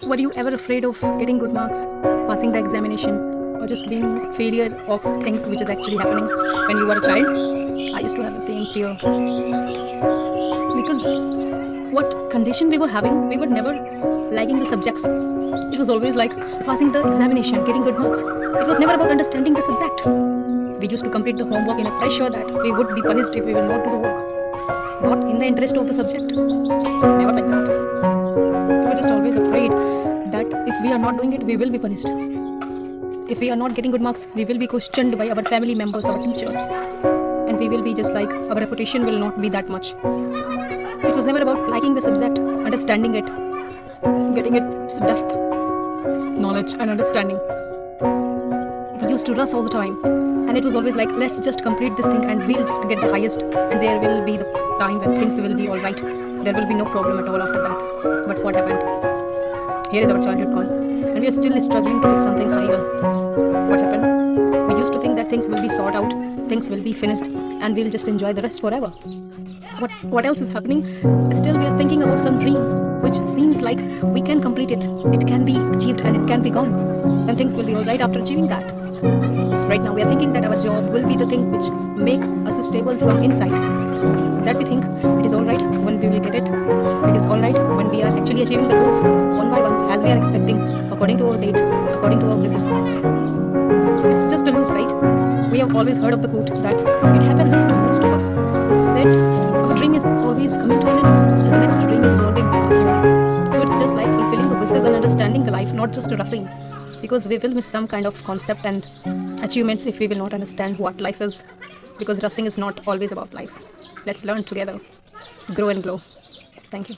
Were you ever afraid of getting good marks, passing the examination, or just being failure of things which is actually happening when you were a child? I used to have the same fear because what condition we were having, we were never liking the subjects. It was always like passing the examination, getting good marks. It was never about understanding the subject. We used to complete the homework in a pressure that we would be punished if we will not do the work, not in the interest of the subject. Never like that. We were just always afraid that if we are not doing it, we will be punished. If we are not getting good marks, we will be questioned by our family members, our teachers, and we will be just like our reputation will not be that much. It was never about liking the subject, understanding it, getting its depth, knowledge and understanding. We used to rush all the time, and it was always like, let's just complete this thing and we'll just get the highest, and there will be the time when things will be alright. There will be no problem at all after that. But what happened? Here is our childhood gone, and we are still struggling to get something higher. What happened? We used to think that things will be sorted out, things will be finished, and we'll just enjoy the rest forever. What else is happening? Still we are thinking about some dream which seems like we can complete it, it can be achieved and it can be gone, and things will be alright after achieving that. Right now we are thinking that our job will be the thing which make us stable from inside, that we think it is alright when we will get it, it is alright when we are actually achieving the goals one by one as we are expecting, according to our date, according to our wishes. It's just a loop, right? We have always heard of the quote that it happens to most of us, that our dream is always coming to an end, the next dream is evolving. So it's just like fulfilling the wishes and understanding the life, not just rushing, because we will miss some kind of concept and achievements if we will not understand what life is, because rushing is not always about life. Let's learn together, grow and glow. Thank you.